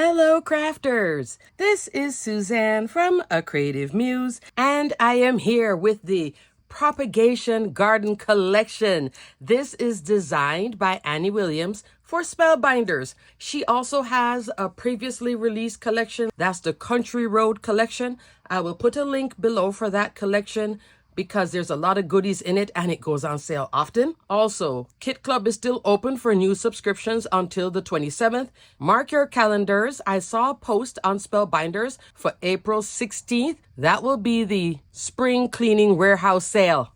Hello crafters! This is Suzanne from A Creative Muse, and I am here with the Propagation Garden Collection. This is designed by Annie Williams for Spellbinders. She also has a previously released collection. That's the Country Road collection. I will put a link below for that collection because there's a lot of goodies in it and it goes on sale often. Also, Kit Club is still open for new subscriptions until the 27th. Mark your calendars. I saw a post on Spellbinders for April 16th. That will be the spring cleaning warehouse sale.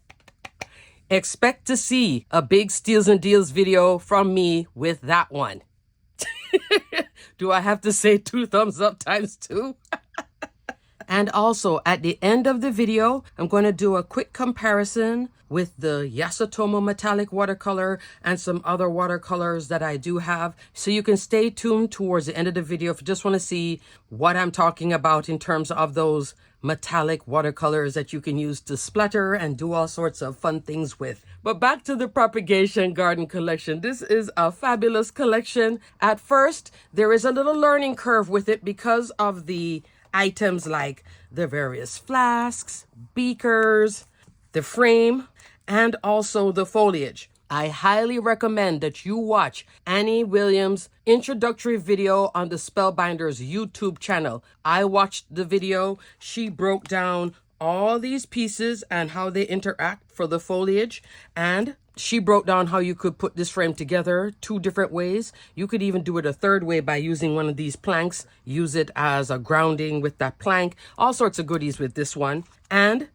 Expect to see a big Steals and Deals video from me with that one. Do I have to say 2 thumbs up times 2? And also, at the end of the video, I'm going to do a quick comparison with the Yasutoma metallic watercolor and some other watercolors that I do have. So you can stay tuned towards the end of the video if you just want to see what I'm talking about in terms of those metallic watercolors that you can use to splatter and do all sorts of fun things with. But back to the Propagation Garden Collection. This is a fabulous collection. At first, there is a little learning curve with it because of the items like the various flasks, beakers, the frame, and also the foliage. I highly recommend that you watch Annie Williams' introductory video on the Spellbinders YouTube channel. I watched the video. She broke down all these pieces and how they interact for the foliage, and she broke down how you could put this frame together 2 different ways. You could even do it a 3rd way by using one of these planks. Use it as a grounding with that plank. All sorts of goodies with this one. And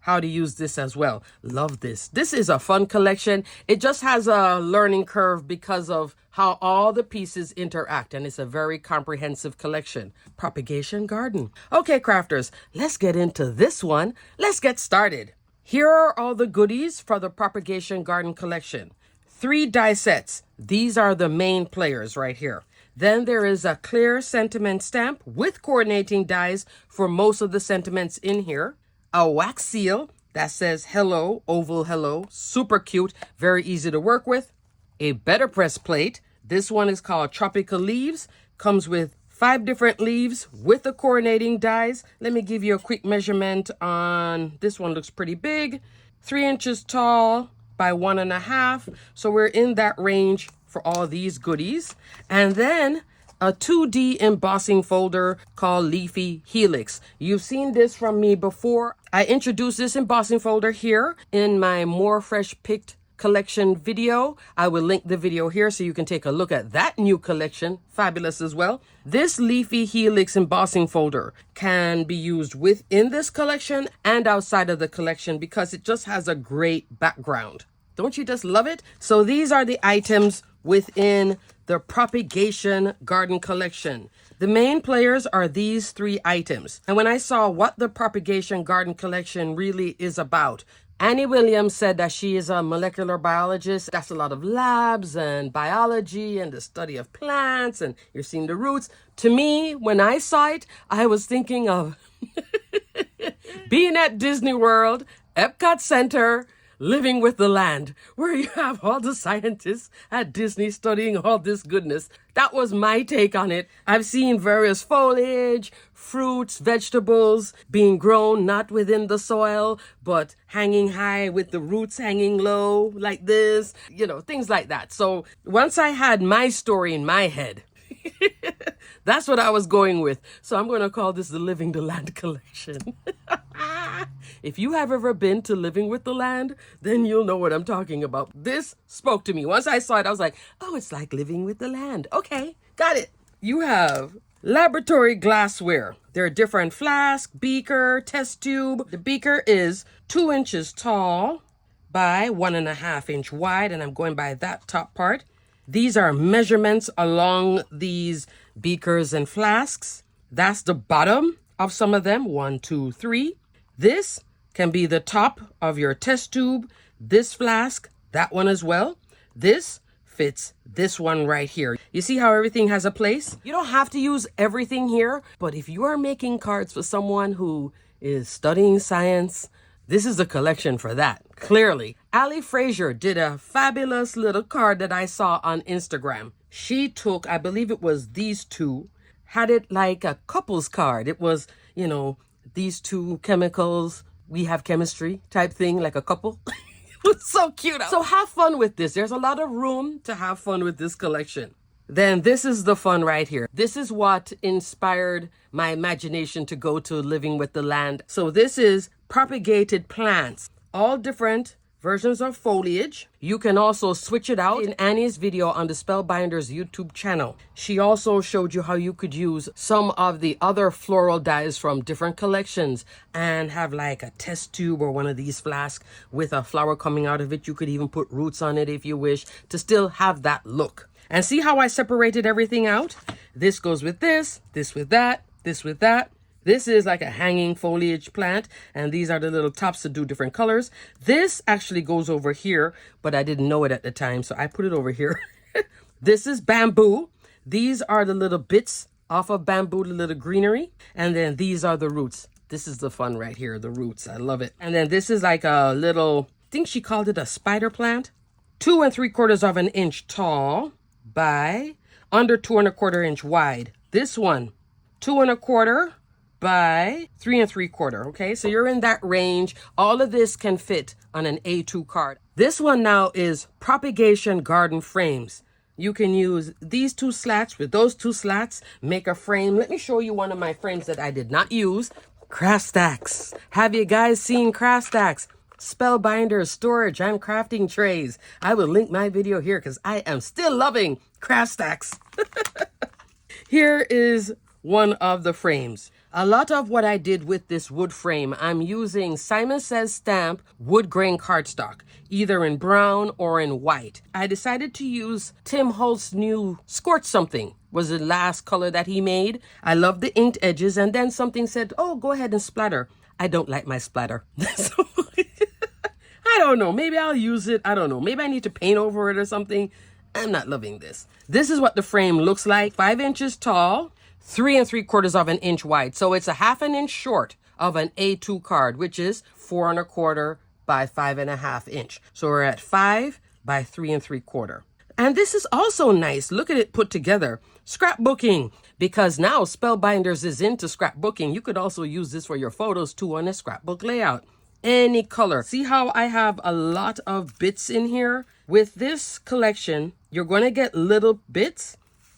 how to use this as well. Love this. This is a fun collection. It just has a learning curve because of how all the pieces interact, and it's a very comprehensive collection. Propagation Garden. Okay, crafters, let's get into this one. Let's get started. Here are all the goodies for the Propagation Garden Collection. 3 die sets. These are the main players right here. Then there is a clear sentiment stamp with coordinating dies for most of the sentiments in here. A wax seal that says hello, oval hello, super cute, very easy to work with. A better press plate. This one is called Tropical Leaves. Comes with 5 different leaves with the coordinating dies. Let me give you a quick measurement on this one. Looks pretty big, 3 inches tall by 1.5. So we're in that range for all these goodies. And then a 2D embossing folder called Leafy Helix. You've seen this from me before. I introduced this embossing folder here in my More Fresh Picked collection video. I will link the video here so you can take a look at that new collection. Fabulous as well. This Leafy Helix embossing folder can be used within this collection and outside of the collection because it just has a great background. Don't you just love it? So these are the items within the Propagation Garden Collection. The main players are these 3 items. And when I saw what the Propagation Garden Collection really is about, Annie Williams said that she is a molecular biologist. That's a lot of labs and biology and the study of plants, and you're seeing the roots. To me, when I saw it, I was thinking of being at Disney World, Epcot Center, living with the land, where you have all the scientists at Disney studying all this goodness. That was my take on it. I've seen various foliage, fruits, vegetables being grown not within the soil, but hanging high with the roots hanging low like this, things like that. So once I had my story in my head, that's what I was going with. So I'm going to call this the Living the Land collection. If you have ever been to Living with the Land, then you'll know what I'm talking about. This spoke to me. Once I saw it, I was like, oh, it's like living with the land. Okay, got it. You have laboratory glassware. There are different flask, beaker, test tube. The beaker is 2 inches tall by 1.5 inch wide, and I'm going by that top part. These are measurements along these beakers and flasks. That's the bottom of some of them, 1, 2, 3. This can be the top of your test tube, this flask, that one as well. This fits this one right here. You see how everything has a place? You don't have to use everything here, but if you are making cards for someone who is studying science, this is a collection for that, clearly. Ali Frazier did a fabulous little card that I saw on Instagram. She took, I believe it was these 2, had it like a couple's card. It was, you know, these two chemicals, we have chemistry type thing, like a couple. It was so cute. So have fun with this. There's a lot of room to have fun with this collection. Then this is the fun right here. This is what inspired my imagination to go to living with the land. So this is propagated plants, all different versions of foliage. You can also switch it out in Annie's video on the Spellbinders YouTube channel. She also showed you how you could use some of the other floral dyes from different collections and have like a test tube or one of these flasks with a flower coming out of it. You could even put roots on it if you wish to still have that look. And see how I separated everything out? This goes with this with that, this with that. This is like a hanging foliage plant, and these are the little tops to do different colors. This actually goes over here, but I didn't know it at the time, so I put it over here. This is bamboo. These are the little bits off of bamboo, the little greenery, and then these are the roots. This is the fun right here, the roots. I love it. And then this is like a little, I think she called it a spider plant. 2 3/4 of an inch tall by under 2 1/4 inch wide. This one, 2 1/4 by 3 3/4. Okay, so you're in that range. All of this can fit on an A2 card. This one now is Propagation Garden Frames. You can use these 2 slats with those 2 slats, make a frame. Let me show you one of my frames that I did not use. Craft stacks. Have you guys seen craft stacks? Spellbinders, storage, and crafting trays. I will link my video here because I am still loving craft stacks. Here is one of the frames. A lot of what I did with this wood frame, I'm using Simon Says Stamp wood grain cardstock, either in brown or in white. I decided to use Tim Holt's new Scorch Something, was the last color that he made. I love the inked edges, and then something said, oh, go ahead and splatter. I don't like my splatter. So, I don't know. Maybe I'll use it. I don't know. Maybe I need to paint over it or something. I'm not loving this. This is what the frame looks like. 5 inches tall, 3 3/4 of an inch wide. So it's a 1/2 inch short of an A2 card, which is 4 1/4 by 5 1/2 inch. So we're at 5 by 3 3/4. And this is also nice. Look at it put together. Scrapbooking. Because now Spellbinders is into scrapbooking. You could also use this for your photos too on a scrapbook layout. Any color. See how I have a lot of bits in here? With this collection, you're going to get little bits.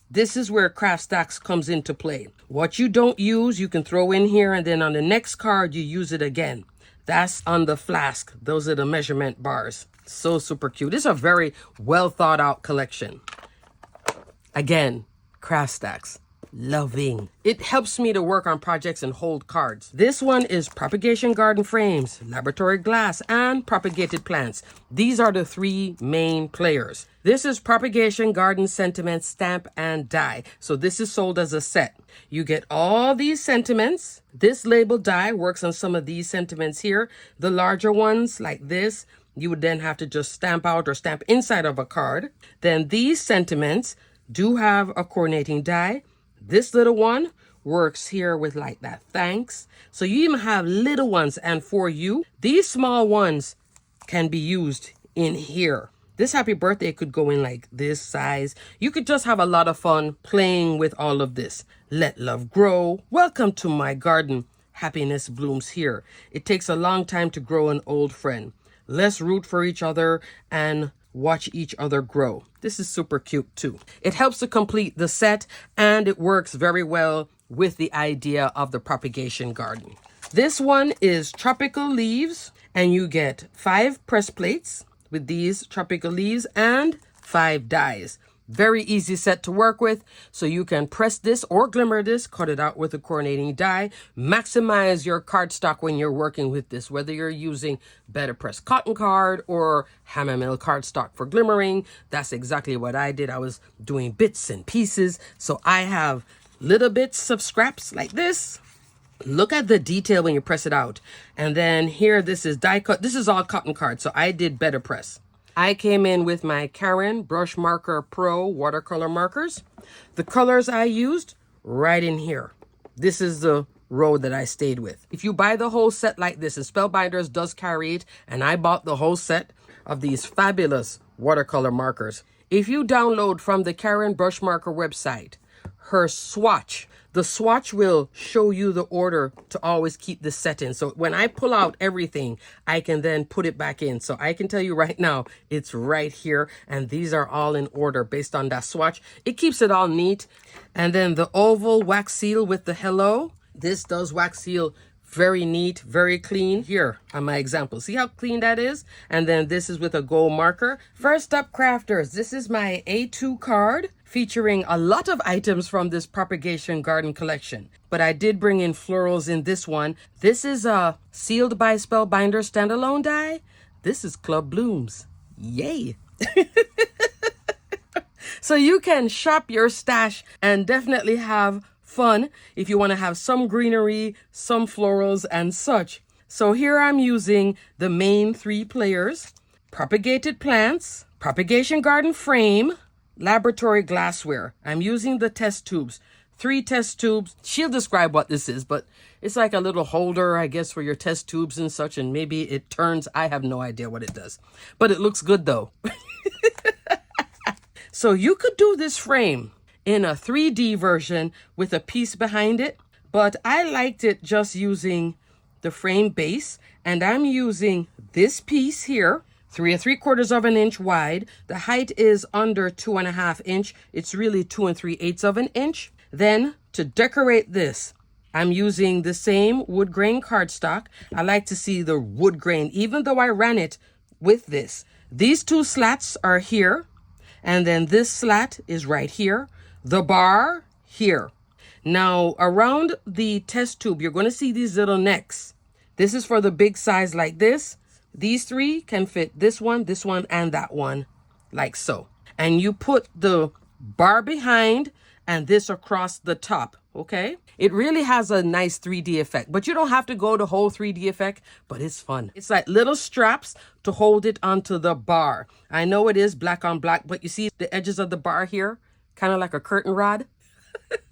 This is where craft stacks comes into play. What you don't use, you can throw in here, and then on the next card, you use it again. That's on the flask. Those are the measurement bars. So super cute. It's a very well thought out collection. Again, craft stacks. Loving. It helps me to work on projects and hold cards. This one is Propagation Garden Frames, Laboratory Glass, and Propagated Plants. These are the 3 main players. This is Propagation Garden Sentiment Stamp and Die. So this is sold as a set. You get all these sentiments. This label die works on some of these sentiments here. The larger ones like this, you would then have to just stamp out or stamp inside of a card. Then these sentiments do have a coordinating die. This little one works here with like that thanks. So you even have little ones, and for you, these small ones can be used in here. This happy birthday could go in like this size. You could just have a lot of fun playing with all of this. Let love grow. Welcome to my garden. Happiness blooms here. It takes a long time to grow an old friend. Let's root for each other and watch each other grow. This is super cute too. It helps to complete the set, and it works very well with the idea of the propagation garden. This one is tropical leaves, and you get 5 press plates with these tropical leaves and 5 dies. Very easy set to work with, so you can press this or glimmer this, cut it out with a coordinating die, maximize your cardstock when you're working with this, whether you're using better pressed cotton card or hammer mill cardstock for glimmering. That's exactly what I did. I was doing bits and pieces, so I have little bits of scraps like this. Look at the detail when you press it out. And then here, this is die cut. This is all cotton card, so I did better press. I came in with my Caron Brush Marker Pro watercolor markers. The colors I used, right in here. This is the row that I stayed with. If you buy the whole set like this, and Spellbinders does carry it, and I bought the whole set of these fabulous watercolor markers. If you download from the Caron Brush Marker website, her swatch, The swatch will show you the order to always keep this set in. So when I pull out everything, I can then put it back in. So I can tell you right now, it's right here. And these are all in order based on that swatch. It keeps it all neat. And then the oval wax seal with the hello. This does wax seal very neat, very clean. Here are my examples. See how clean that is? And then this is with a gold marker. First up, crafters, this is my A2 card featuring a lot of items from this Propagation Garden Collection. But I did bring in florals in this one. This is a sealed by Spellbinders standalone die. This is Club Blooms. Yay! So you can shop your stash and definitely have fun if you want to have some greenery, some florals and such. So here I'm using the main 3 players, propagated plants, propagation garden frame, laboratory glassware. I'm using the test tubes, 3 test tubes. She'll describe what this is, but it's like a little holder, I guess, for your test tubes and such. And maybe it turns, I have no idea what it does, but it looks good though. So you could do this frame in a 3D version with a piece behind it, but I liked it just using the frame base, and I'm using this piece here, 3 3/4 of an inch wide. The height is under 2.5 inch. It's really 2 3/8 of an inch. Then to decorate this, I'm using the same wood grain cardstock. I like to see the wood grain, even though I ran it with this. These 2 slats are here, and then this slat is right here. The bar here. Now around the test tube, you're going to see these little necks. This is for the big size like this. These 3 can fit this one, and that one, like so. And you put the bar behind and this across the top, okay? It really has a nice 3D effect, but you don't have to go the whole 3D effect, but it's fun. It's like little straps to hold it onto the bar. I know it is black on black, but you see the edges of the bar here? Kind of like a curtain rod.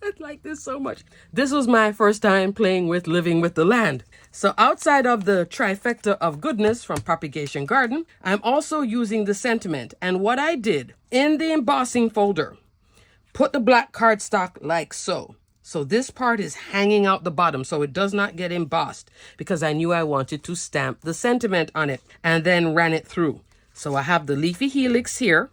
I like this so much. This was my first time playing with Living with the Land. So outside of the trifecta of goodness from Propagation Garden, I'm also using the sentiment. And what I did in the embossing folder, put the black cardstock like so. So this part is hanging out the bottom so it does not get embossed, because I knew I wanted to stamp the sentiment on it, and then ran it through. So I have the leafy helix here.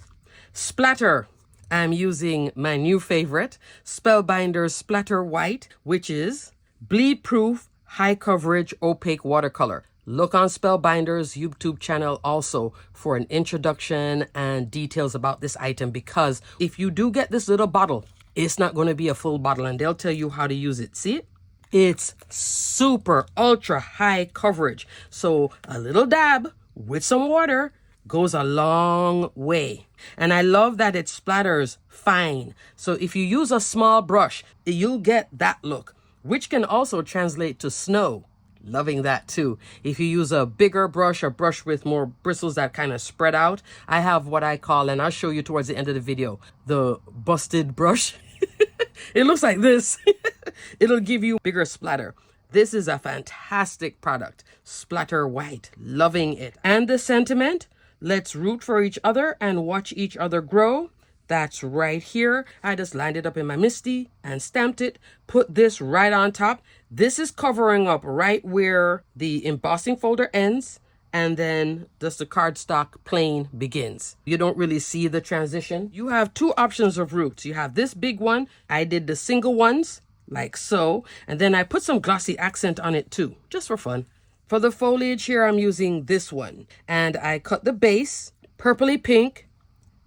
Splatter. I'm using my new favorite, Spellbinders Splatter White, which is bleed-proof, high-coverage, opaque watercolor. Look on Spellbinders' YouTube channel also for an introduction and details about this item, because if you do get this little bottle, it's not going to be a full bottle, and they'll tell you how to use it. See it? It's super ultra high coverage. So a little dab with some water goes a long way. And I love that it splatters fine. So if you use a small brush, you'll get that look, which can also translate to snow. Loving that too. If you use a bigger brush, a brush with more bristles that kind of spread out, I have what I call, and I'll show you towards the end of the video, the busted brush. It looks like this. It'll give you bigger splatter. This is a fantastic product. Splatter White. Loving it. And the sentiment, let's root for each other and watch each other grow. That's right here. I just lined it up in my MISTI and stamped it. Put this right on top. This is covering up right where the embossing folder ends, and then just the cardstock plain begins. You don't really see the transition. You have 2 options of roots. You have this big one. I did the single ones like so, and then I put some glossy accent on it too, just for fun. For the foliage here, I'm using this one, and I cut the base purpley pink,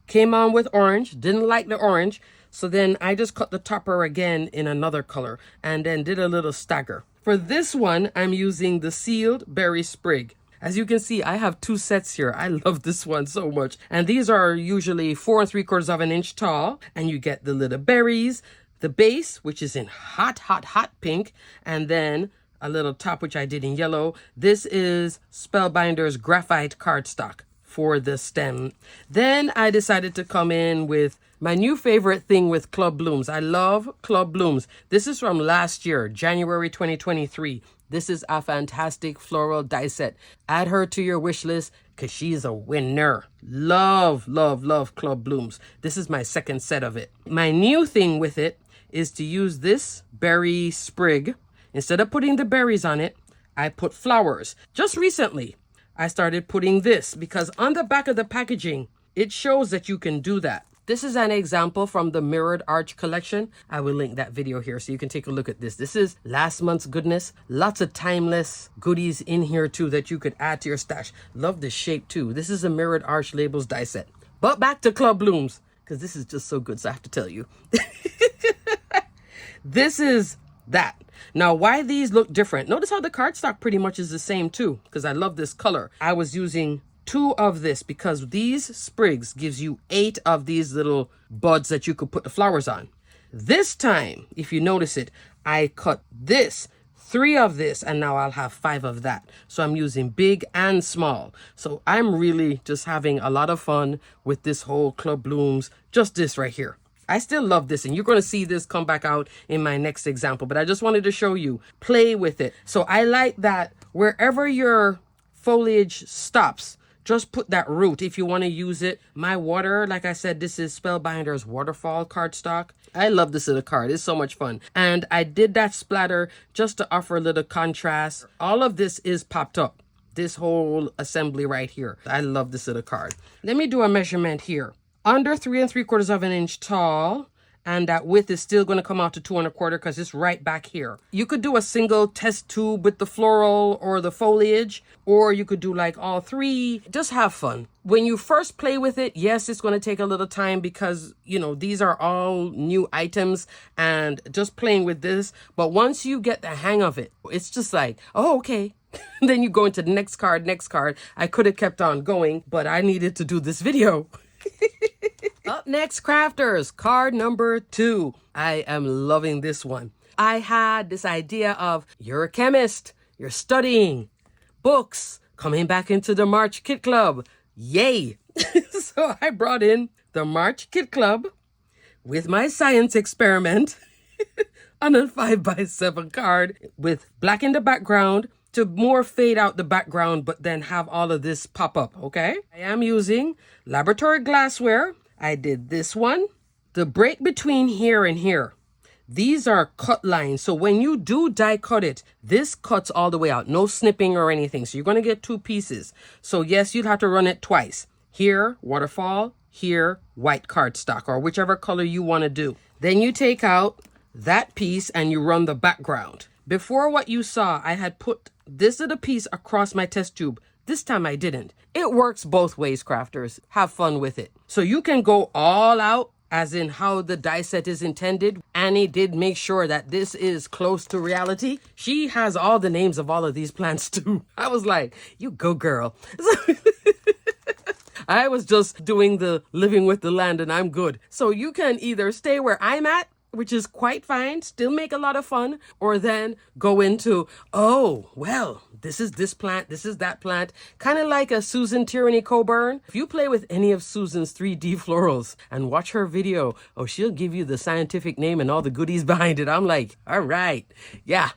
came on with orange, didn't like the orange, so then I just cut the topper again in another color and then did a little stagger. For this one, I'm using the sealed berry sprig. As you can see, I have 2 sets here. I love this one so much. And these are usually 4 3/4 of an inch tall, and you get the little berries, the base, which is in hot, hot, hot pink, and then a little top, which I did in yellow. This is Spellbinders graphite cardstock for the stem. Then I decided to come in with my new favorite thing with Club Blooms. I love Club Blooms. This is from last year, January 2023. This is a fantastic floral die set. Add her to your wish list because she's a winner. Love, love, love Club Blooms. This is my second set of it. My new thing with it is to use this berry sprig. Instead of putting the berries on it, I put flowers. Just recently, I started putting this because on the back of the packaging, it shows that you can do that. This is an example from the Mirrored Arch collection. I will link that video here so you can take a look at this. This is last month's goodness. Lots of timeless goodies in here too that you could add to your stash. Love the shape too. This is a Mirrored Arch Labels die set. But back to Club Blooms, because this is just so good, so I have to tell you. This is that. Now, why these look different? Notice how the cardstock pretty much is the same too, because I love this color. I was using 2 of this because these sprigs gives you 8 of these little buds that you could put the flowers on. This time, if you notice it, I cut this, 3 of this, and now I'll have 5 of that. So I'm using big and small. So I'm really just having a lot of fun with this whole Club Blooms, just this right here. I still love this, and you're going to see this come back out in my next example, but I just wanted to show you, play with it. So I like that wherever your foliage stops, just put that root if you want to use it. My water, like I said, this is Spellbinders waterfall cardstock. I love this little card. It's so much fun. And I did that splatter just to offer a little contrast. All of this is popped up. This whole assembly right here. I love this little card. Let me do a measurement here. Under 3 3/4 of an inch tall. And that width is still going to come out to 2 1/4 because it's right back here. You could do a single test tube with the floral or the foliage, or you could do like all 3. Just have fun. When you first play with it, yes, it's going to take a little time because, you know, these are all new items and just playing with this. But once you get the hang of it, it's just like, oh, okay. Then you go into the next card, next card. I could have kept on going, but I needed to do this video. Up next, crafters, card number 2. I am loving this one. I had this idea of you're a chemist, you're studying, books, coming back into the March Kit Club. Yay! So I brought in the March Kit Club with my science experiment on a 5x7 card with black in the background to more fade out the background, but then have all of this pop up, okay? I am using laboratory glassware. I did this one. The break between here and here, these are cut lines. So when you do die cut it, this cuts all the way out. No snipping or anything. So you're going to get 2 pieces. So yes, you'd have to run it twice. Here, waterfall. Here, white cardstock, or whichever color you want to do. Then you take out that piece and you run the background. Before, what you saw, I had put this little piece across my test tube. This time I didn't. It works both ways, crafters. Have fun with it. So you can go all out, as in how the die set is intended. Annie did make sure that this is close to reality. She has all the names of all of these plants too. I was like, you go, girl. I was just doing the living with the land and I'm good. So you can either stay where I'm at, which is quite fine, still make a lot of fun, or then go into, oh, well, this is this plant, this is that plant, kind of like a Susan Tyranny Coburn. If you play with any of Susan's 3D florals and watch her video, oh, she'll give you the scientific name and all the goodies behind it. I'm like, all right, yeah.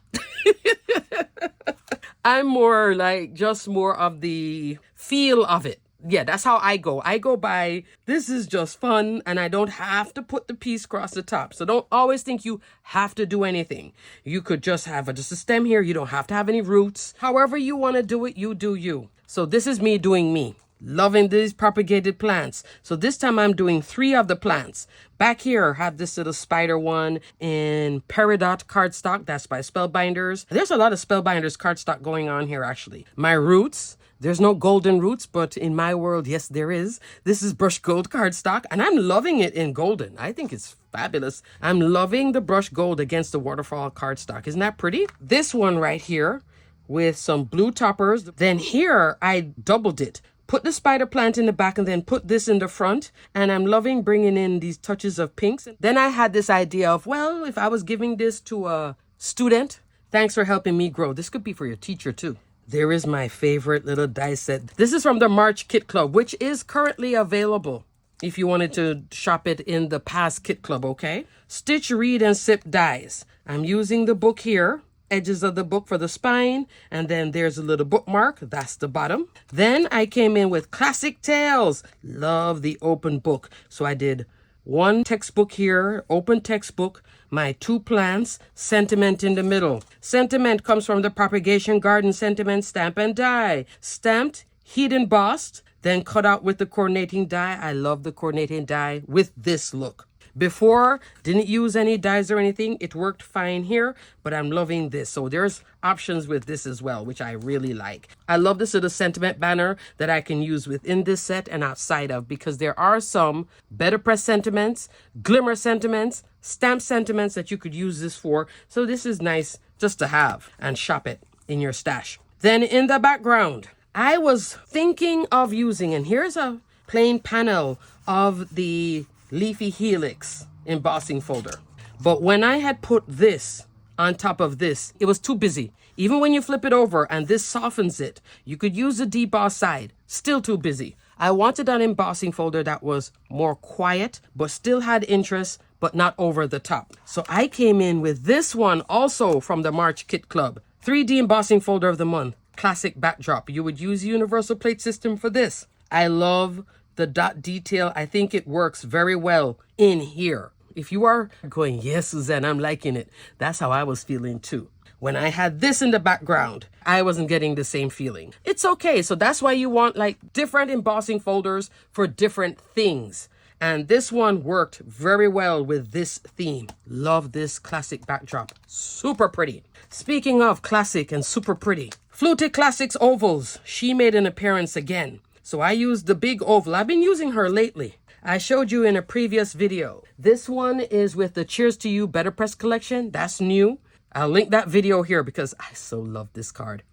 I'm more like just more of the feel of it. Yeah, that's how I go. I go by, this is just fun, and I don't have to put the piece across the top. So don't always think you have to do anything. You could just have just a stem here. You don't have to have any roots. However you want to do it, you do you. So this is me doing me. Loving these propagated plants. So this time I'm doing 3 of the plants. Back here, I have this little spider one in Peridot cardstock. That's by Spellbinders. There's a lot of Spellbinders cardstock going on here, actually. My roots. There's no golden roots, but in my world, yes, there is. This is brush gold cardstock, and I'm loving it in golden. I think it's fabulous. I'm loving the brush gold against the waterfall cardstock. Isn't that pretty? This one right here with some blue toppers. Then here, I doubled it. Put the spider plant in the back and then put this in the front. And I'm loving bringing in these touches of pinks. Then I had this idea of, well, if I was giving this to a student, thanks for helping me grow. This could be for your teacher too. There is my favorite little die set. This is from the March Kit Club, which is currently available if you wanted to shop it in the past Kit Club, okay? Stitch, Read, and Sip dies. I'm using the book here, edges of the book for the spine, and then there's a little bookmark. That's the bottom. Then I came in with Classic Tales. Love the open book. So I did one textbook here, open textbook, my 2 plants, sentiment in the middle. Sentiment comes from the Propagation Garden Sentiment Stamp and Die. Stamped, heat embossed, then cut out with the coordinating die. I love the coordinating die with this look. Before, didn't use any dies or anything. It worked fine here, but I'm loving this. So there's options with this as well, which I really like. I love this little sentiment banner that I can use within this set and outside of, because there are some better press sentiments, glimmer sentiments, stamp sentiments that you could use this for. So this is nice just to have and shop it in your stash. Then in the background, I was thinking of using, and here's a plain panel of the Leafy Helix embossing folder. But when I had put this on top of this, it was too busy. Even when you flip it over and this softens it, you could use the deboss side, still too busy. I wanted an embossing folder that was more quiet, but still had interest, but not over the top. So I came in with this one also from the March Kit Club. 3D embossing folder of the month, classic backdrop. You would use universal plate system for this. I love the dot detail. I think it works very well in here. If you are going, yes, Suzanne, I'm liking it. That's how I was feeling too. When I had this in the background, I wasn't getting the same feeling. It's okay. So that's why you want like different embossing folders for different things. And this one worked very well with this theme. Love this classic backdrop. Super pretty. Speaking of classic and super pretty, Fluted Classics ovals. She made an appearance again. So I used the big oval. I've been using her lately. I showed you in a previous video. This one is with the Cheers to You Better Press collection. That's new. I'll link that video here because I so love this card.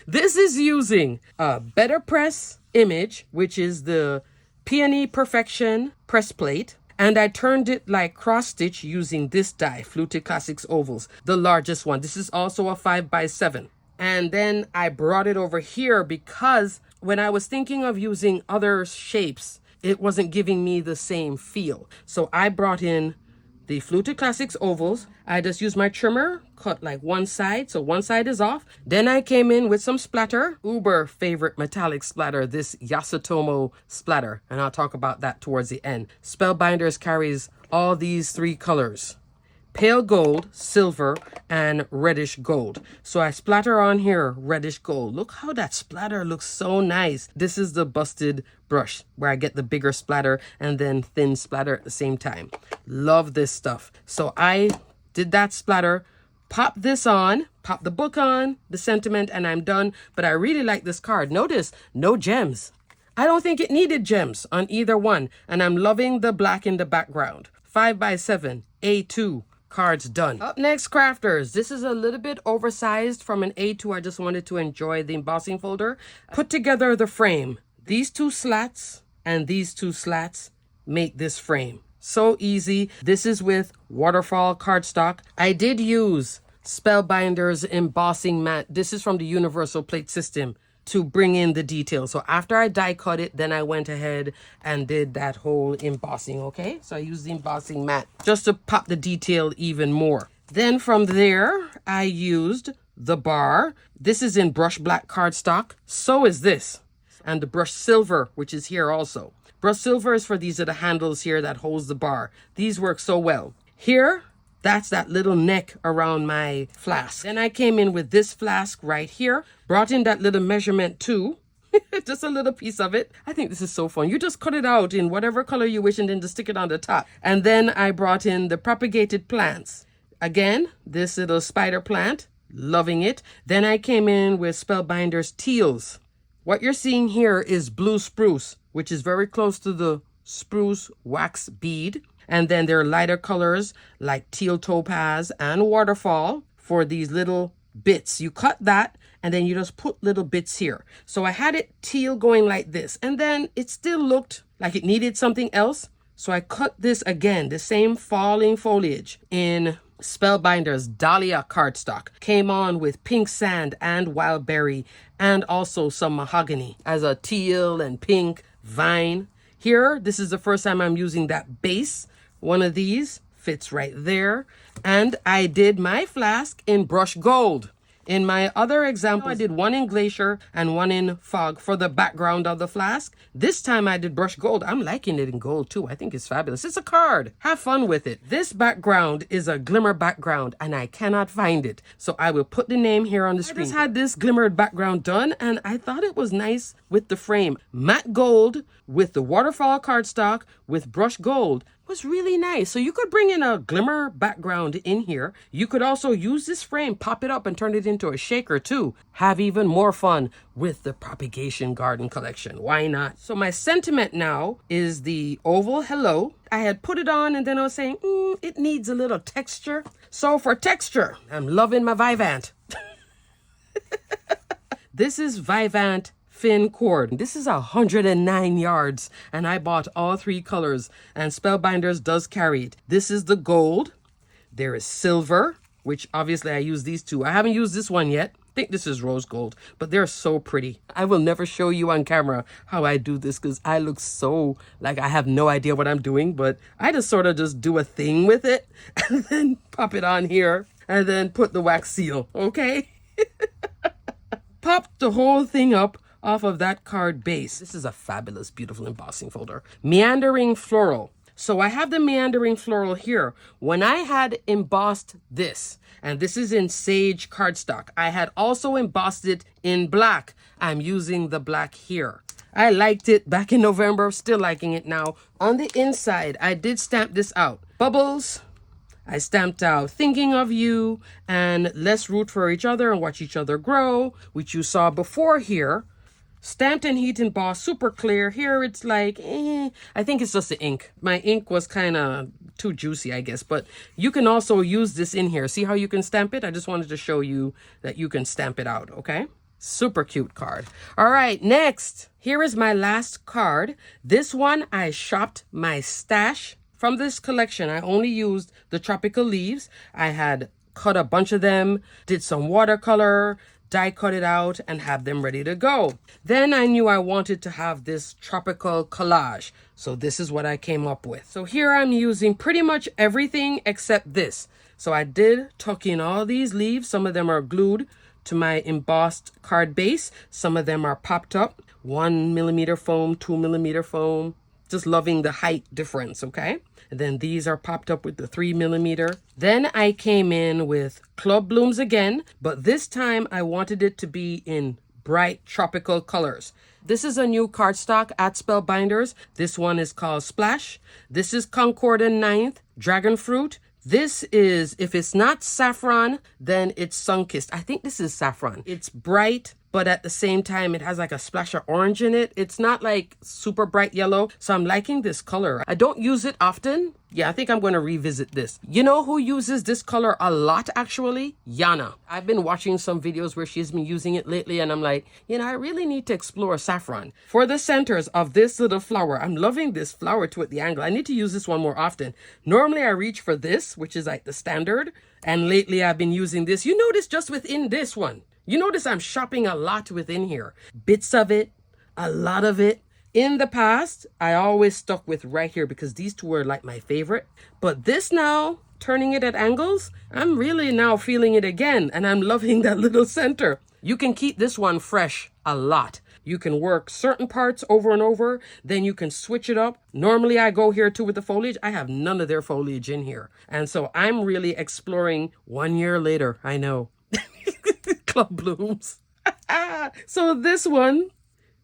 This is using a Better Press image, which is the Peony Perfection press plate. And I turned it like cross stitch using this die, Fluted Classics ovals, the largest one. This is also a 5x7. And then I brought it over here because when I was thinking of using other shapes, it wasn't giving me the same feel. So I brought in the Fluted Classics ovals. I just used my trimmer, cut like one side, so one side is off. Then I came in with some splatter, uber favorite metallic splatter, this Yasutomo splatter, and I'll talk about that towards the end. Spellbinders carries all these 3 colors: pale gold, silver, and reddish gold. So I splatter on here reddish gold. Look how that splatter looks so nice. This is the busted brush where I get the bigger splatter and then thin splatter at the same time. Love this stuff. So I did that splatter, pop this on, pop the book on, the sentiment, and I'm done. But I really like this card. Notice, no gems. I don't think it needed gems on either one. And I'm loving the black in the background. 5x7, A2. Cards done. Up next, crafters. This is a little bit oversized from an A2. I just wanted to enjoy the embossing folder. Put together the frame. These 2 slats and these 2 slats make this frame. So easy. This is with waterfall cardstock. I did use Spellbinders embossing mat. This is from the universal plate system to bring in the details. So after I die cut it, then I went ahead and did that whole embossing, okay? So I used the embossing mat just to pop the detail even more. Then from there, I used the bar. This is in brush black cardstock. So is this. And the brush silver, which is here also. Brush silver is for these are the handles here that holds the bar. These work so well. Here, that's that little neck around my flask. Then I came in with this flask right here. Brought in that little measurement too. Just a little piece of it. I think this is so fun. You just cut it out in whatever color you wish and then just stick it on the top. And then I brought in the propagated plants. Again, this little spider plant. Loving it. Then I came in with Spellbinders teals. What you're seeing here is blue spruce, which is very close to the spruce wax bead. And then there are lighter colors like teal topaz and waterfall for these little bits. You cut that and then you just put little bits here. So I had it teal going like this. And then it still looked like it needed something else. So I cut this again, the same falling foliage in Spellbinders Dahlia cardstock. Came on with pink sand and wild berry and also some mahogany as a teal and pink vine. Here, this is the first time I'm using that base. One of these fits right there. And I did my flask in brush gold. In my other example, I did one in Glacier and one in Fog for the background of the flask. This time I did Brush Gold. I'm liking it in gold too. I think it's fabulous. It's a card. Have fun with it. This background is a glimmer background and I cannot find it. So I will put the name here on the screen. I just had this glimmered background done and I thought it was nice with the frame. Matte gold with the waterfall cardstock with Brush Gold was really nice. So you could bring in a glimmer background in here. You could also use this frame, pop it up and turn it into a shaker too. Have even more fun with the Propagation Garden Collection. Why not? So my sentiment now is the oval hello. I had put it on and then I was saying, it needs a little texture. So for texture, I'm loving my Vivant. This is Vivant Fin cord. This is 109 yards and I bought all 3 colors and Spellbinders does carry it. This is the gold. There is silver, which obviously I use these 2. I haven't used this one yet. I think this is rose gold, but they're so pretty. I will never show you on camera how I do this because I look so like I have no idea what I'm doing, but I just sort of just do a thing with it and then pop it on here and then put the wax seal, okay? Pop the whole thing up off of that card base. This is a fabulous, beautiful embossing folder. Meandering floral. So I have the meandering floral here. When I had embossed this, and this is in sage cardstock, I had also embossed it in black. I'm using the black here. I liked it back in November, still liking it now. On the inside, I did stamp this out. Bubbles. I stamped out thinking of you and let's root for each other and watch each other grow, which you saw before here. Stamped and heat embossed, super clear. Here it's like, I think it's just the ink. My ink was kind of too juicy, I guess. But you can also use this in here. See how you can stamp it? I just wanted to show you that you can stamp it out, okay? Super cute card. All right, next. Here is my last card. This one, I shopped my stash. From this collection, I only used the tropical leaves. I had cut a bunch of them, did some watercolor, die cut it out and have them ready to go. Then I knew I wanted to have this tropical collage. So this is what I came up with. So here I'm using pretty much everything except this. So I did tuck in all these leaves. Some of them are glued to my embossed card base. Some of them are popped up. 1mm foam, 2mm foam. Just loving the height difference, okay? And then these are popped up with the 3mm. Then I came in with club blooms again, but this time I wanted it to be in bright tropical colors. This is a new cardstock at Spellbinders. This one is called Splash. This is Concord and Ninth, Dragon Fruit. This is, if it's not saffron, then it's sun-kissed. I think this is saffron. It's bright, but at the same time, it has like a splash of orange in it. It's not like super bright yellow. So I'm liking this color. I don't use it often. Yeah, I think I'm going to revisit this. You know who uses this color a lot, actually? Yana. I've been watching some videos where she's been using it lately, and I'm like, you know, I really need to explore saffron. For the centers of this little flower, I'm loving this flower to at the angle. I need to use this one more often. Normally, I reach for this, which is like the standard, and lately I've been using this. You notice just within this one. You notice I'm shopping a lot within here. Bits of it, a lot of it. In the past, I always stuck with right here because these two were like my favorite. But this now, turning it at angles, I'm really now feeling it again. And I'm loving that little center. You can keep this one fresh a lot. You can work certain parts over and over. Then you can switch it up. Normally I go here too with the foliage. I have none of their foliage in here. And so I'm really exploring 1 year later. I know. Club blooms. So this one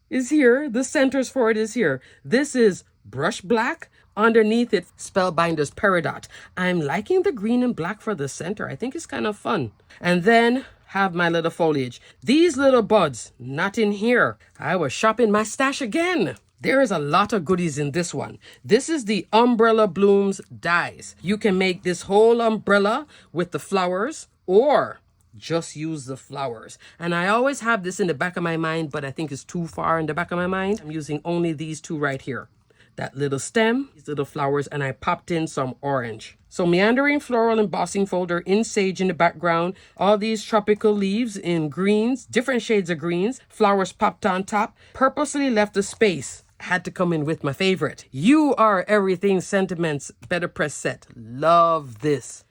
is here. The centers for it is here. This is brush black. Underneath it, Spellbinders Peridot. I'm liking the green and black for the center. I think it's kind of fun. And then have my little foliage. These little buds, not in here. I was shopping my stash again. There is a lot of goodies in this one. This is the Umbrella Blooms dies. You can make this whole umbrella with the flowers or just use the flowers. And I always have this in the back of my mind, but I think it's too far in the back of my mind. I'm using only these two right here. That little stem, these little flowers, and I popped in some orange. So meandering floral embossing folder in sage in the background. All these tropical leaves in greens, different shades of greens. Flowers popped on top. Purposely left a space. Had to come in with my favorite. You Are Everything Sentiments Better Press Set. Love this.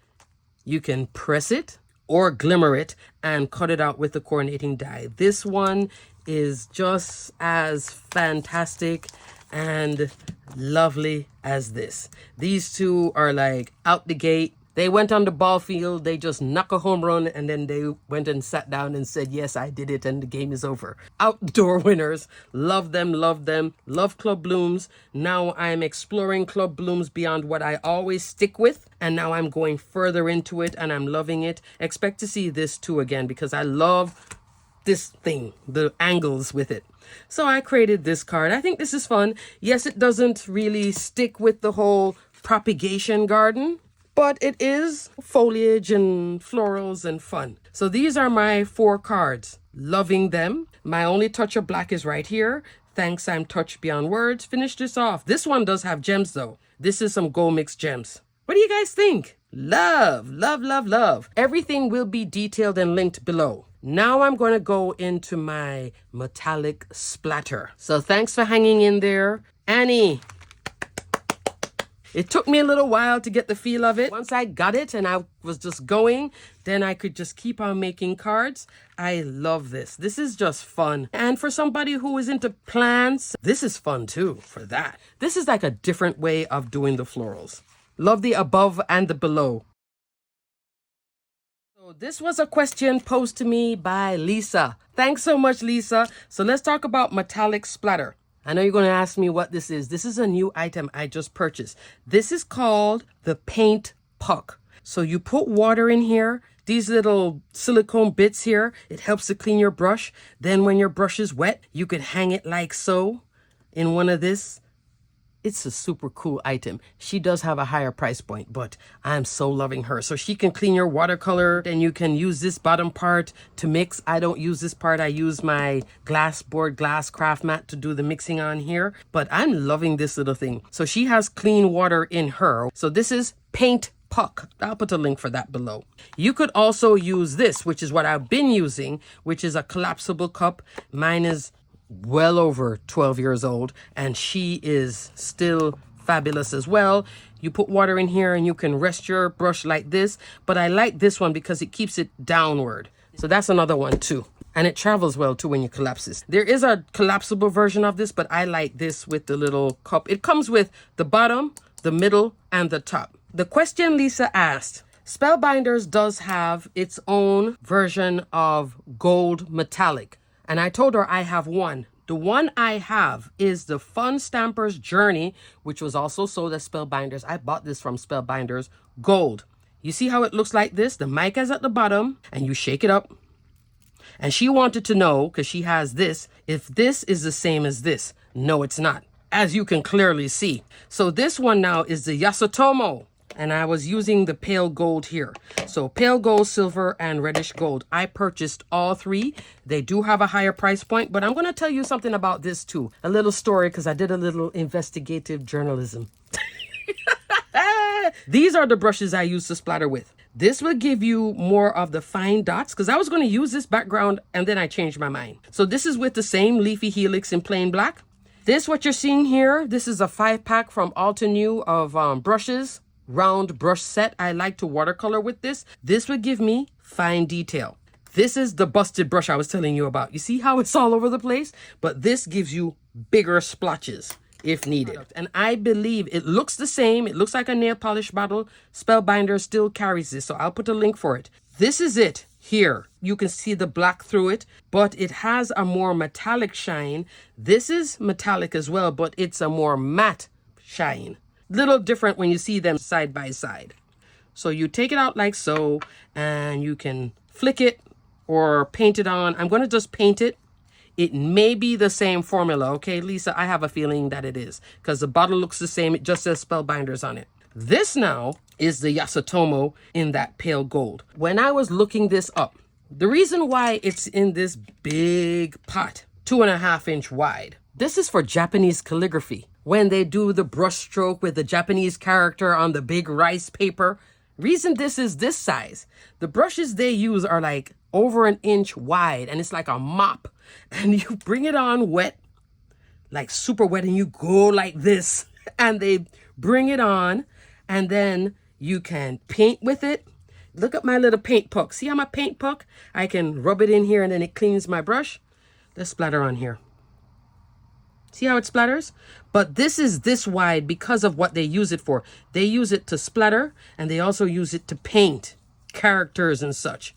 You can press it or glimmer it and cut it out with the coordinating die. This one is just as fantastic and lovely as this. These two are like out the gate. They went on the ball field, they just knock a home run, and then they went and sat down and said, yes, I did it, and the game is over. Outdoor winners. Love them, love them. Love Club Blooms. Now I'm exploring Club Blooms beyond what I always stick with, and now I'm going further into it, and I'm loving it. Expect to see this too again, because I love this thing, the angles with it. So I created this card. I think this is fun. Yes, it doesn't really stick with the whole propagation garden, but it is foliage and florals and fun. So these are my 4 cards. Loving them. My only touch of black is right here. Thanks, I'm touched beyond words. Finish this off. This one does have gems though. This is some gold mixed gems. What do you guys think? Love, love, love, love. Everything will be detailed and linked below. Now I'm going to go into my metallic splatter. So thanks for hanging in there. Annie. It took me a little while to get the feel of it. Once I got it and I was just going, then I could just keep on making cards. I love this. This is just fun. And for somebody who is into plants, this is fun too for that. This is like a different way of doing the florals. Love the above and the below. So this was a question posed to me by Lisa. Thanks so much, Lisa. So let's talk about metallic splatter. I know you're going to ask me what this is. This is a new item I just purchased. This is called the paint puck. So you put water in here, these little silicone bits here. It helps to clean your brush. Then when your brush is wet, you could hang it like so in one of this. It's a super cool item. She does have a higher price point, but I'm so loving her. So she can clean your watercolor, and you can use this bottom part to mix. I don't use this part. I use my glass craft mat to do the mixing on here, but I'm loving this little thing. So she has clean water in her. So this is paint puck. I'll put a link for that below. You could also use this, which is what I've been using, which is a collapsible cup. Mine is well over 12 years old, and she is still fabulous as well. You put water in here and you can rest your brush like this, but I like this one because it keeps it downward. So that's another one too. And it travels well too when you collapse this. There is a collapsible version of this, but I like this with the little cup. It comes with the bottom, the middle, and the top. The question Lisa asked, Spellbinders does have its own version of gold metallic. And I told her I have one. The one I have is the Fun Stamper's Journey, which was also sold at Spellbinders. I bought this from Spellbinders Gold. You see how it looks like this? The mic is at the bottom, and you shake it up. And she wanted to know, because she has this, if this is the same as this. No, it's not, as you can clearly see. So this one now is the Yasutomo. And I was using the pale gold here. So pale gold, silver, and reddish gold. I purchased all 3. They do have a higher price point, but I'm going to tell you something about this too. A little story, because I did a little investigative journalism. These are the brushes I use to splatter with. This will give you more of the fine dots, because I was going to use this background and then I changed my mind. So this is with the same leafy helix in plain black. This, what you're seeing here, this is a 5-pack from Alta New of brushes. Round brush set. I like to watercolor with this. This would give me fine detail. This is the busted brush I was telling you about. You see how it's all over the place? But this gives you bigger splotches if needed. And I believe it looks the same. It looks like a nail polish bottle. Spellbinder still carries this, so I'll put a link for it. This is it here. You can see the black through it, but it has a more metallic shine. This is metallic as well, but it's a more matte shine. Little different when you see them side by side. So you take it out like so, and you can flick it or paint it on. I'm going to just paint it. It may be the same formula. Okay, Lisa, I have a feeling that it is, because the bottle looks the same. It just says Spellbinders on it. This now is the Yasutomo in that pale gold. When I was looking this up, the reason why it's in this big pot, 2.5 inch wide, this is for Japanese calligraphy. When they do the brush stroke with the Japanese character on the big rice paper. Reason this is this size, the brushes they use are like over 1 inch wide, and it's like a mop. And you bring it on wet, like super wet, and you go like this, and they bring it on, and then you can paint with it. Look at my little paint puck. See how my paint puck? I can rub it in here and then it cleans my brush. Let's splatter on here. See how it splatters? But this is this wide because of what they use it for. They use it to splatter and they also use it to paint characters and such.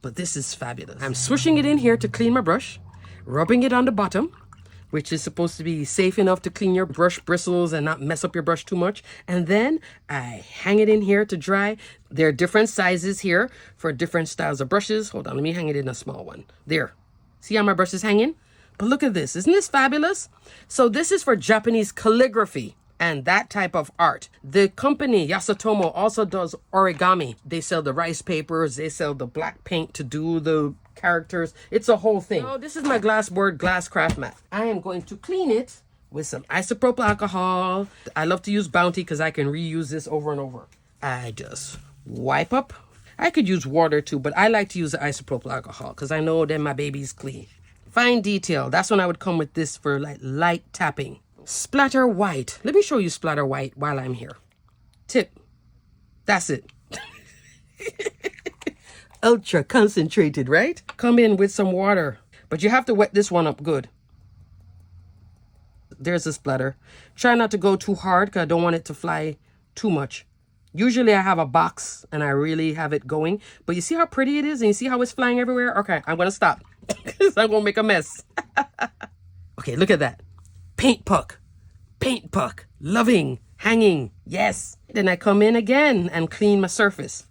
But this is fabulous. I'm swishing it in here to clean my brush, rubbing it on the bottom, which is supposed to be safe enough to clean your brush bristles and not mess up your brush too much. And then I hang it in here to dry. There are different sizes here for different styles of brushes. Hold on, let me hang it in a small one. There. See how my brush is hanging? But look at this. Isn't this fabulous? So this is for Japanese calligraphy and that type of art. The company Yasutomo also does origami. They sell the rice papers. They sell the black paint to do the characters. It's a whole thing. Oh, this is my glass board glass craft mat. I am going to clean it with some isopropyl alcohol. I love to use Bounty because I can reuse this over and over. I just wipe up. I could use water too, but I like to use the isopropyl alcohol because I know then my baby's clean. Fine detail. That's when I would come with this for like light tapping. Splatter white. Let me show you splatter white while I'm here. Tip. That's it. Ultra concentrated, right? Come in with some water, but you have to wet this one up good. There's a splatter. Try not to go too hard because I don't want it to fly too much. Usually I have a box and I really have it going, but you see how pretty it is and you see how it's flying everywhere? Okay, I'm going to stop because I'm going to make a mess. Okay, look at that. Paint puck, loving, hanging, yes. Then I come in again and clean my surface.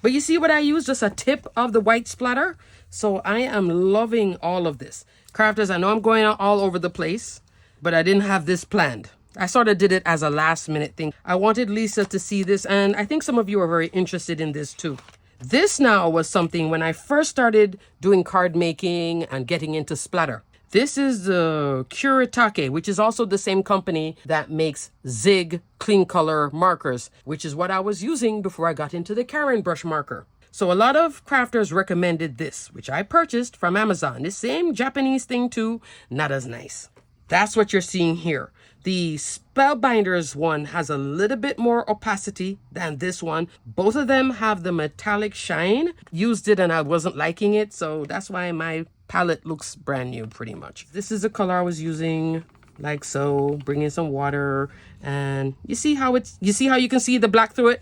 But you see what I use? Just a tip of the white splatter. So I am loving all of this. Crafters, I know I'm going all over the place, but I didn't have this planned. I sort of did it as a last minute thing. I wanted Lisa to see this, and I think some of you are very interested in this too. This now was something when I first started doing card making and getting into splatter. This is the Kuretake, which is also the same company that makes Zig clean color markers, which is what I was using before I got into the Karen brush marker. So a lot of crafters recommended this, which I purchased from Amazon. This same Japanese thing too, not as nice. That's what you're seeing here. The Spellbinders one has a little bit more opacity than this one. Both of them have the metallic shine. Used it and I wasn't liking it, so that's why my palette looks brand new pretty much. This is the color I was using, like so. Bring in some water, and you see how you can see the black through it?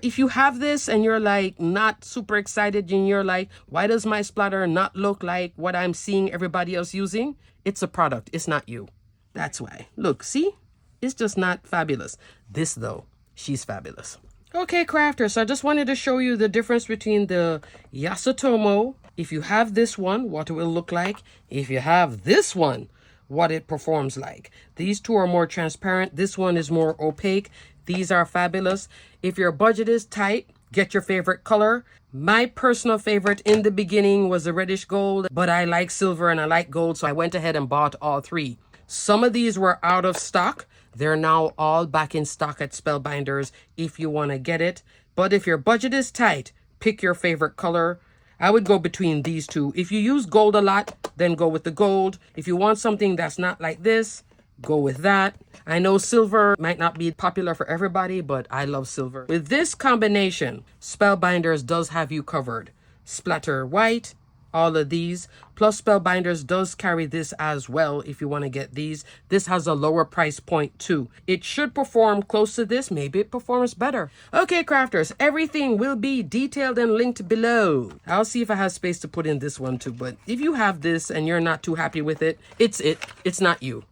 If you have this and you're like not super excited and you're like, why does my splatter not look like what I'm seeing everybody else using? It's a product, it's not you. That's why. Look, see? It's just not fabulous. This though, she's fabulous. Okay, crafters, so I just wanted to show you the difference between the Yasutomo. If you have this one, what it will look like. If you have this one, what it performs like. These two are more transparent. This one is more opaque. These are fabulous. If your budget is tight, get your favorite color. My personal favorite in the beginning was the reddish gold, but I like silver and I like gold, so I went ahead and bought all three. Some of these were out of stock. They're now all back in stock at Spellbinders if you want to get it. But if your budget is tight, pick your favorite color. I would go between these two. If you use gold a lot, then go with the gold. If you want something that's not like this, go with that. I know silver might not be popular for everybody, but I love silver. With this combination, Spellbinders does have you covered. Splatter white, all of these, plus Spellbinders does carry this as well if you want to get these. This has a lower price point too. It should perform close to this. Maybe it performs better. Okay, crafters, everything will be detailed and linked below. I'll see if I have space to put in this one too, but if you have this and you're not too happy with it, it's not you.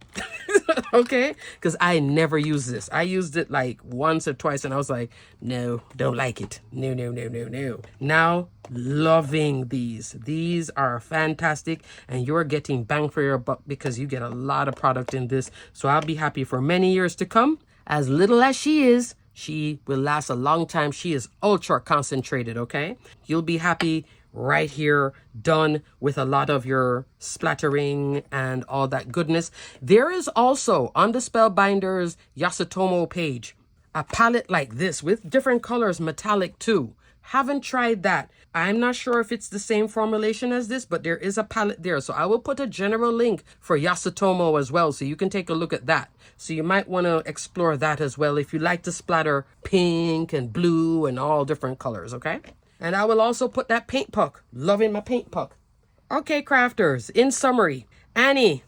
Okay, because I never use this. I used it like once or twice and I was like, no, don't like it. No. Now loving these are fantastic, and you're getting bang for your buck because you get a lot of product in this. So I'll be happy for many years to come. As little as she is, she will last a long time. She is ultra concentrated. Okay, you'll be happy right here, done with a lot of your splattering and all that goodness. There is also on the Spellbinders Yasutomo page a palette like this with different colors, metallic too. Haven't tried that. I'm not sure if it's the same formulation as this, but there is a palette there. So I will put a general link for Yasutomo as well, so you can take a look at that. So you might want to explore that as well if you like to splatter pink and blue and all different colors, okay? And I will also put that paint puck. Loving my paint puck. Okay, crafters, in summary, Annie,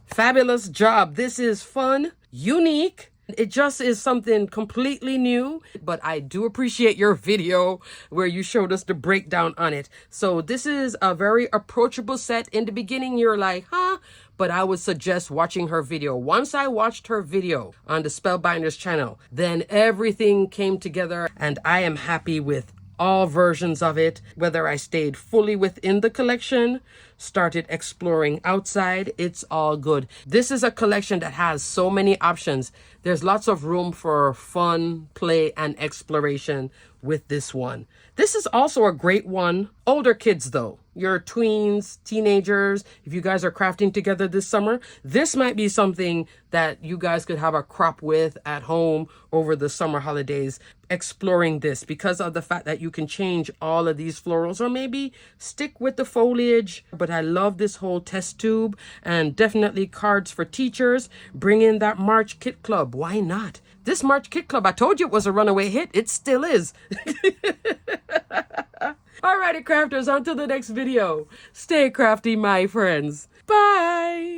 fabulous job. This is fun, unique. It just is something completely new, but I do appreciate your video where you showed us the breakdown on it. So this is a very approachable set. In the beginning, you're like, huh? But I would suggest watching her video. Once I watched her video on the Spellbinders channel, then everything came together and I am happy with all versions of it, whether I stayed fully within the collection, started exploring outside, it's all good. This is a collection that has so many options. There's lots of room for fun, play, and exploration with this one. This is also a great one. Older kids though, your tweens, teenagers, if you guys are crafting together this summer, this might be something that you guys could have a crop with at home over the summer holidays, exploring this because of the fact that you can change all of these florals or maybe stick with the foliage. But I love this whole test tube and definitely cards for teachers. Bring in that March Kit Club. Why not? This March Kit Club, I told you it was a runaway hit. It still is. Alrighty, crafters, on to the next video. Stay crafty, my friends. Bye.